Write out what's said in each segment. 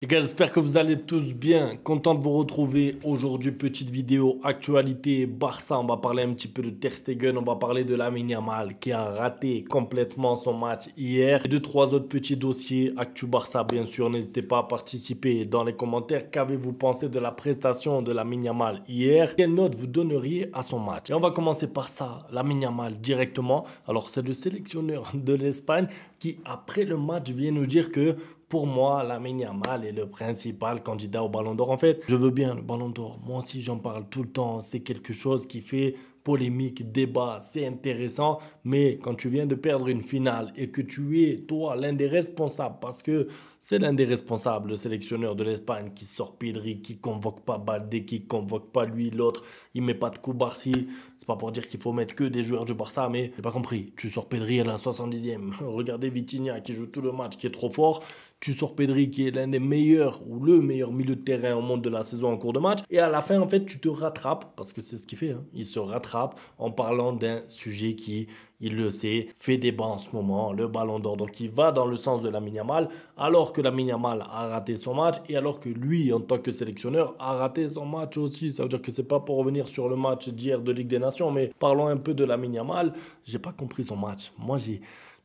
Les gars, j'espère que vous allez tous bien. Content de vous retrouver aujourd'hui. Petite vidéo actualité Barça. On va parler un petit peu de Ter Stegen. On va parler de Lamine Yamal qui a raté complètement son match hier. Et deux, trois autres petits dossiers. Actu Barça, bien sûr. N'hésitez pas à participer dans les commentaires. Qu'avez-vous pensé de la prestation de Lamine Yamal hier? Quelle note vous donneriez à son match? Et on va commencer par ça. Lamine Yamal directement. Alors, c'est le sélectionneur de l'Espagne qui, après le match, vient nous dire que pour moi, Lamine Yamal est le principal candidat au Ballon d'Or. En fait, je veux bien le Ballon d'Or. Moi aussi, j'en parle tout le temps. C'est quelque chose qui fait polémique, débat, c'est intéressant. Mais quand tu viens de perdre une finale et que tu es, toi, l'un des responsables, parce que c'est l'un des responsables, le sélectionneur de l'Espagne, qui sort Pedri, qui convoque pas Balde, qui convoque pas lui, l'autre, il met pas de Cubarsí. C'est pas pour dire qu'il faut mettre que des joueurs du Barça, mais j'ai pas compris. Tu sors Pedri à la 70e. Regardez Vitinha qui joue tout le match, qui est trop fort. Tu sors Pedri qui est l'un des meilleurs ou le meilleur milieu de terrain au monde de la saison en cours de match. Et à la fin, en fait, tu te rattrapes, parce que c'est ce qu'il fait. Hein. Il se rattrape en parlant d'un sujet qui, il le sait, fait débat en ce moment, le Ballon d'Or. Donc il va dans le sens de Lamine Yamal, alors que Lamine Yamal a raté son match et alors que lui, en tant que sélectionneur, a raté son match aussi. Ça veut dire que c'est pas pour revenir sur le match d'hier de Ligue des Nations, mais parlons un peu de Lamine Yamal. J'ai pas compris son match.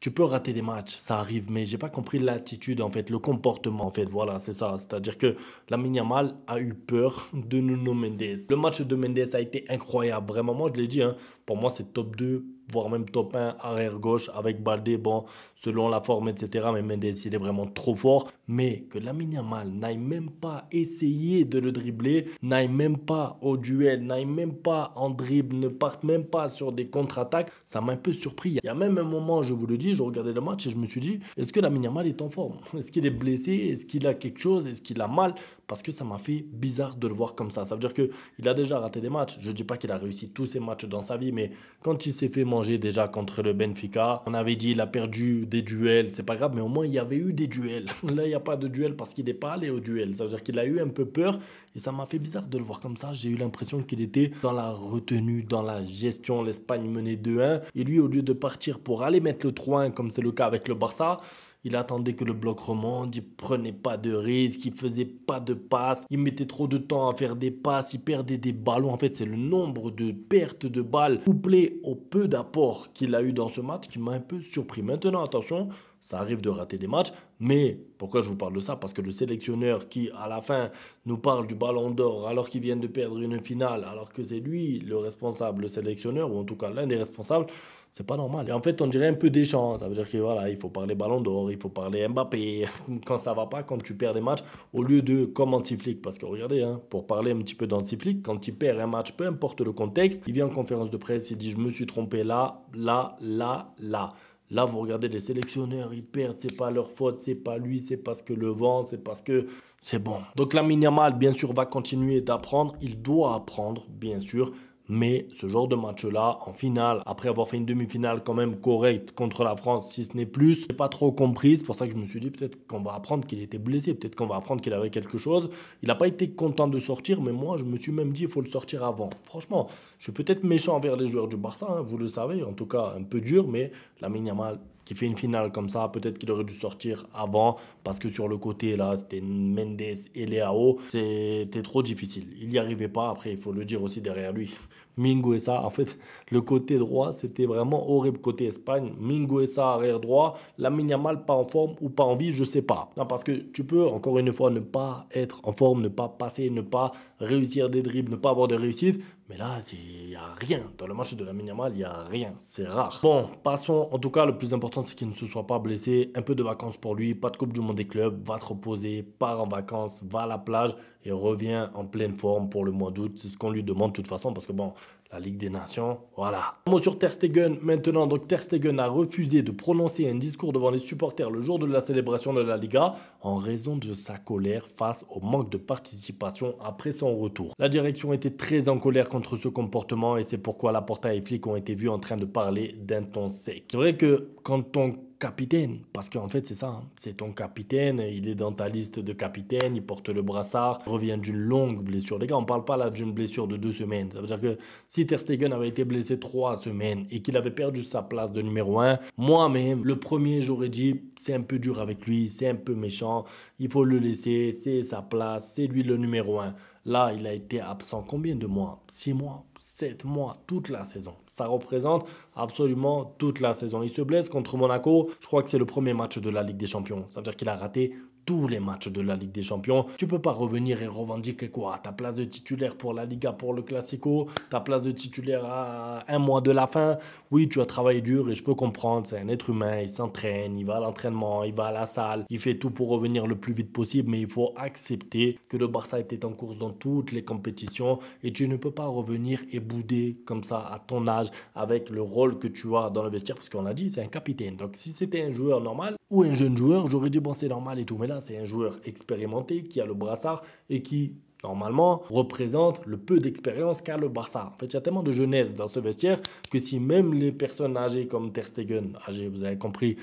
Tu peux rater des matchs, ça arrive, mais j'ai pas compris l'attitude en fait, le comportement en fait, voilà, c'est ça. C'est-à-dire que Lamine Yamal a eu peur de Nuno Mendes. Le match de Mendes a été incroyable, vraiment, moi je l'ai dit, hein, pour moi c'est top 2 voire même top 1 arrière gauche avec Balde, bon, selon la forme, etc. Mais Mendes, il est vraiment trop fort. Mais que Lamine Yamal n'aille même pas essayer de le dribbler, n'aille même pas au duel, n'aille même pas en dribble, ne parte même pas sur des contre-attaques, ça m'a un peu surpris. Il y a même un moment, je vous le dis, je regardais le match et je me suis dit, est-ce que Lamine Yamal est en forme? Est-ce qu'il est blessé? Est-ce qu'il a quelque chose? Est-ce qu'il a mal? Parce que ça m'a fait bizarre de le voir comme ça. Ça veut dire qu'il a déjà raté des matchs. Je ne dis pas qu'il a réussi tous ses matchs dans sa vie, mais quand il s'est fait manger déjà contre le Benfica, on avait dit il a perdu des duels, c'est pas grave, mais au moins il y avait eu des duels. Là, il n'y a pas de duel parce qu'il n'est pas allé au duel. Ça veut dire qu'il a eu un peu peur et ça m'a fait bizarre de le voir comme ça. J'ai eu l'impression qu'il était dans la retenue, dans la gestion. L'Espagne menait 2-1 et lui, au lieu de partir pour aller mettre le 3-1 comme c'est le cas avec le Barça, il attendait que le bloc remonte, il prenait pas de risques, il faisait pas de passes, il mettait trop de temps à faire des passes, il perdait des ballons. En fait, c'est le nombre de pertes de balles couplé au peu d'apports qu'il a eu dans ce match qui m'a un peu surpris. Maintenant, attention, ça arrive de rater des matchs, mais pourquoi je vous parle de ça? Parce que le sélectionneur qui, à la fin, nous parle du Ballon d'Or alors qu'il vient de perdre une finale, alors que c'est lui le responsable, le sélectionneur, ou en tout cas l'un des responsables, c'est pas normal. Et en fait, on dirait un peu déchant. Ça veut dire que voilà, il faut parler Ballon d'Or, il faut parler Mbappé. Quand ça va pas, quand tu perds des matchs, au lieu de comme anti-flic. Parce que regardez, hein, pour parler un petit peu d'anti-flic, quand il perd un match, peu importe le contexte, il vient en conférence de presse, il dit je me suis trompé là, là, là, là. Là, vous regardez les sélectionneurs, ils perdent, c'est pas leur faute, c'est pas lui, c'est parce que le vent, c'est parce que c'est bon. Donc Lamine Yamal, bien sûr, va continuer d'apprendre. Il doit apprendre, bien sûr. Mais ce genre de match-là, en finale, après avoir fait une demi-finale quand même correcte contre la France, si ce n'est plus, j'ai pas trop compris. C'est pour ça que je me suis dit peut-être qu'on va apprendre qu'il était blessé, peut-être qu'on va apprendre qu'il avait quelque chose. Il n'a pas été content de sortir, mais moi, je me suis même dit il faut le sortir avant. Franchement, je suis peut-être méchant envers les joueurs du Barça, hein, vous le savez, en tout cas un peu dur, mais Lamine Yamal qui fait une finale comme ça, peut-être qu'il aurait dû sortir avant, parce que sur le côté, là, c'était Mendes et Leao, c'était trop difficile. Il n'y arrivait pas, après, il faut le dire aussi derrière lui. Mingueza, en fait, le côté droit, c'était vraiment horrible côté Espagne. Mingueza arrière droit, Lamine Yamal pas en forme ou pas en vie, je sais pas. Non, parce que tu peux, encore une fois, ne pas être en forme, ne pas passer, ne pas réussir des dribbles, ne pas avoir de réussite. Mais là, il n'y a rien. Dans le match de Lamine Yamal, il n'y a rien. C'est rare. Bon, passons. En tout cas, le plus important, c'est qu'il ne se soit pas blessé. Un peu de vacances pour lui. Pas de Coupe du Monde des clubs. Va te reposer. Part en vacances. Va à la plage. Et revient en pleine forme pour le mois d'août. C'est ce qu'on lui demande de toute façon. Parce que bon, la Ligue des Nations, voilà. Un mot sur Ter Stegen maintenant. Donc Ter Stegen a refusé de prononcer un discours devant les supporters le jour de la célébration de la Liga en raison de sa colère face au manque de participation après son retour. La direction était très en colère contre ce comportement et c'est pourquoi Laporta et flics ont été vus en train de parler d'un ton sec. C'est vrai que quand on capitaine. Parce qu'en fait, c'est ça, hein. C'est ton capitaine, il est dans ta liste de capitaines, il porte le brassard, il revient d'une longue blessure. Les gars, on parle pas là d'une blessure de 2 semaines. Ça veut dire que si Ter Stegen avait été blessé 3 semaines et qu'il avait perdu sa place de numéro 1, moi-même, le premier, j'aurais dit, c'est un peu dur avec lui, c'est un peu méchant, il faut le laisser, c'est sa place, c'est lui le numéro 1. Là, il a été absent combien de mois? 6 mois, 7 mois, toute la saison. Ça représente absolument toute la saison. Il se blesse contre Monaco. Je crois que c'est le premier match de la Ligue des Champions. Ça veut dire qu'il a raté tous les matchs de la Ligue des Champions. Tu peux pas revenir et revendiquer quoi? Ta place de titulaire pour la Liga, pour le Classico, ta place de titulaire à un mois de la fin. Oui, tu as travaillé dur et je peux comprendre, c'est un être humain, il s'entraîne, il va à l'entraînement, il va à la salle, il fait tout pour revenir le plus vite possible, mais il faut accepter que le Barça était en course dans toutes les compétitions et tu ne peux pas revenir et bouder comme ça à ton âge avec le rôle que tu as dans le vestiaire, parce qu'on l'a dit, c'est un capitaine. Donc si c'était un joueur normal ou un jeune joueur, j'aurais dit bon, c'est normal et tout, mais là c'est un joueur expérimenté qui a le brassard et qui normalement représente le peu d'expérience qu'a le Barça. En fait, il y a tellement de jeunesse dans ce vestiaire que si même les personnes âgées comme Ter Stegen, âgé, vous avez compris,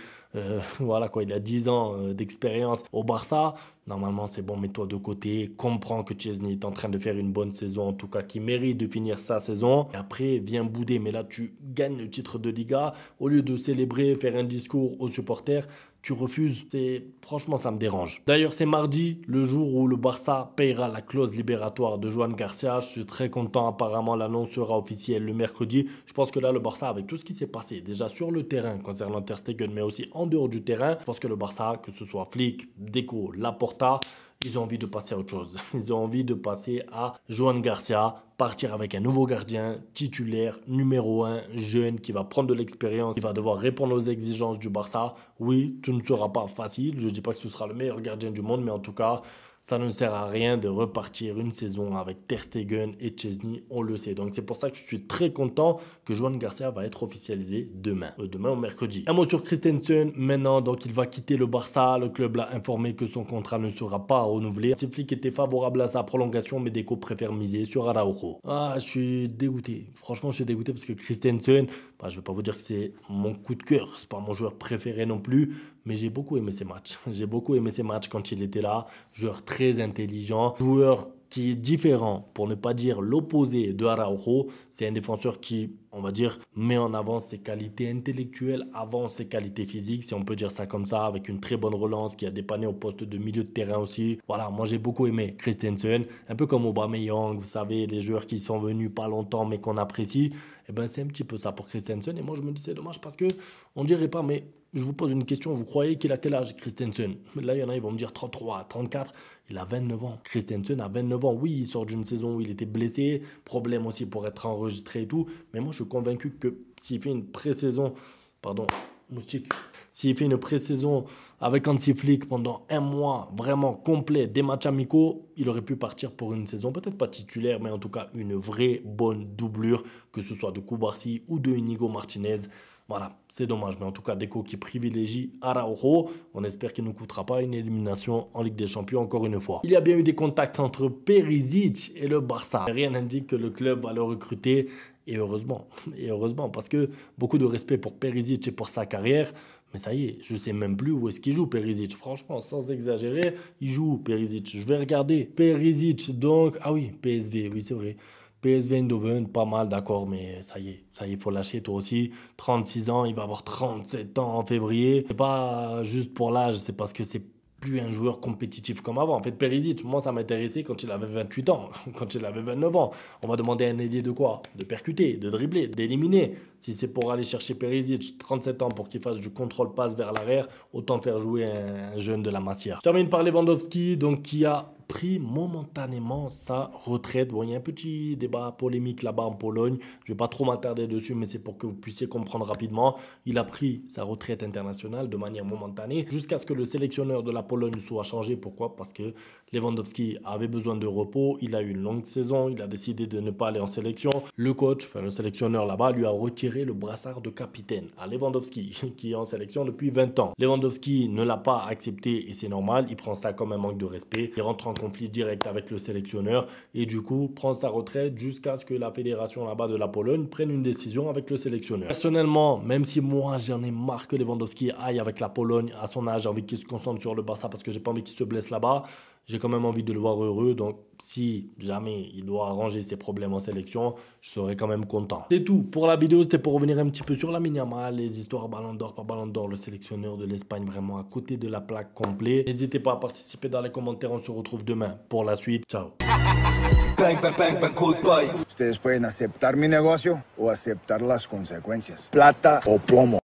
voilà quoi, il a 10 ans d'expérience au Barça, normalement c'est bon, mets-toi de côté, comprends que Chesney est en train de faire une bonne saison, en tout cas qui mérite de finir sa saison, et après viens bouder, mais là tu gagnes le titre de Liga, au lieu de célébrer, faire un discours aux supporters, tu refuses. Franchement, ça me dérange. D'ailleurs, c'est mardi, le jour où le Barça payera la clause libératoire de Joan Garcia. Je suis très content. Apparemment, l'annonce sera officielle le mercredi. Je pense que là, le Barça, avec tout ce qui s'est passé, déjà sur le terrain concernant Ter Stegen, mais aussi en dehors du terrain, je pense que le Barça, que ce soit Flick, Deco, Laporta, ils ont envie de passer à autre chose. Ils ont envie de passer à Joan Garcia, partir avec un nouveau gardien titulaire, numéro 1, jeune, qui va prendre de l'expérience, qui va devoir répondre aux exigences du Barça. Oui, tout ne sera pas facile. Je ne dis pas que ce sera le meilleur gardien du monde, mais en tout cas, ça ne sert à rien de repartir une saison avec Ter Stegen et Chesney, on le sait. Donc c'est pour ça que je suis très content que Joan Garcia va être officialisé demain. Demain au mercredi. Un mot sur Christensen maintenant, donc il va quitter le Barça. Le club l'a informé que son contrat ne sera pas renouvelé. Flick était favorable à sa prolongation, mais Deco préfère miser sur Araujo. Ah, je suis dégoûté. Franchement, je suis dégoûté parce que Christensen, je ne vais pas vous dire que c'est mon coup de cœur. C'est pas mon joueur préféré non plus, mais j'ai beaucoup aimé ses matchs. J'ai beaucoup aimé ses matchs quand il était là. Joueur très intelligent, joueur qui est différent, pour ne pas dire l'opposé de Araujo. C'est un défenseur qui, on va dire, met en avant ses qualités intellectuelles avant ses qualités physiques, si on peut dire ça comme ça, avec une très bonne relance qui a dépanné au poste de milieu de terrain aussi. Voilà, moi j'ai beaucoup aimé Christensen, un peu comme Aubameyang, vous savez, les joueurs qui sont venus pas longtemps mais qu'on apprécie. Et ben c'est un petit peu ça pour Christensen. Et moi je me dis c'est dommage parce que on dirait pas, mais je vous pose une question, vous croyez qu'il a quel âge Christensen? Là il y en a, ils vont me dire 33, 34. Il a 29 ans. Christensen a 29 ans. Oui, il sort d'une saison où il était blessé. Problème aussi pour être enregistré et tout. Mais moi, je suis convaincu que s'il fait une pré-saison... Pardon, moustique. S'il fait une pré-saison avec Hansi Flick pendant un mois vraiment complet, des matchs amicaux, il aurait pu partir pour une saison, peut-être pas titulaire, mais en tout cas une vraie bonne doublure, que ce soit de Cubarsí ou de Inigo Martinez. Voilà, c'est dommage, mais en tout cas, Deco qui privilégie Araujo. On espère qu'il ne nous coûtera pas une élimination en Ligue des Champions encore une fois. Il y a bien eu des contacts entre Perisic et le Barça. Rien n'indique que le club va le recruter. Et heureusement, parce que beaucoup de respect pour Perisic et pour sa carrière. Mais ça y est, je ne sais même plus où est-ce qu'il joue Perisic. Franchement, sans exagérer, il joue Perisic. Je vais regarder. Perisic, donc... Ah oui, PSV, oui c'est vrai. PSV Eindhoven, pas mal, d'accord, mais ça y est, il faut lâcher toi aussi. 36 ans, il va avoir 37 ans en février. C'est pas juste pour l'âge, c'est parce que c'est plus un joueur compétitif comme avant. En fait, Perisic, moi, ça m'intéressait quand il avait 28 ans, quand il avait 29 ans. On va demander à un ailier de quoi? De percuter, de dribbler, d'éliminer. Si c'est pour aller chercher Perisic, 37 ans, pour qu'il fasse du contrôle-passe vers l'arrière, autant faire jouer un jeune de la Masia. Je termine par Lewandowski, donc qui a pris momentanément sa retraite. Bon, il y a un petit débat polémique là-bas en Pologne. Je ne vais pas trop m'attarder dessus, mais c'est pour que vous puissiez comprendre rapidement. Il a pris sa retraite internationale de manière momentanée jusqu'à ce que le sélectionneur de la Pologne soit changé. Pourquoi? Parce que Lewandowski avait besoin de repos. Il a eu une longue saison. Il a décidé de ne pas aller en sélection. Le coach, enfin le sélectionneur là-bas, lui a retiré le brassard de capitaine à Lewandowski, qui est en sélection depuis 20 ans. Lewandowski ne l'a pas accepté et c'est normal. Il prend ça comme un manque de respect. Il rentre en conflit direct avec le sélectionneur et du coup prend sa retraite jusqu'à ce que la fédération là-bas de la Pologne prenne une décision avec le sélectionneur. Personnellement, même si moi j'en ai marre que Lewandowski aille avec la Pologne à son âge, j'ai envie qu'il se concentre sur le Barça parce que j'ai pas envie qu'il se blesse là-bas. J'ai quand même envie de le voir heureux, donc si jamais il doit arranger ses problèmes en sélection, je serai quand même content. C'est tout pour la vidéo, c'était pour revenir un petit peu sur Lamine Yamal, les histoires Ballon d'Or, pas Ballon d'Or, le sélectionneur de l'Espagne vraiment à côté de la plaque complet. N'hésitez pas à participer dans les commentaires, on se retrouve demain pour la suite. Ciao. Ustedes pueden aceptar mi negocio o aceptar las consecuencias. Plata o plomo.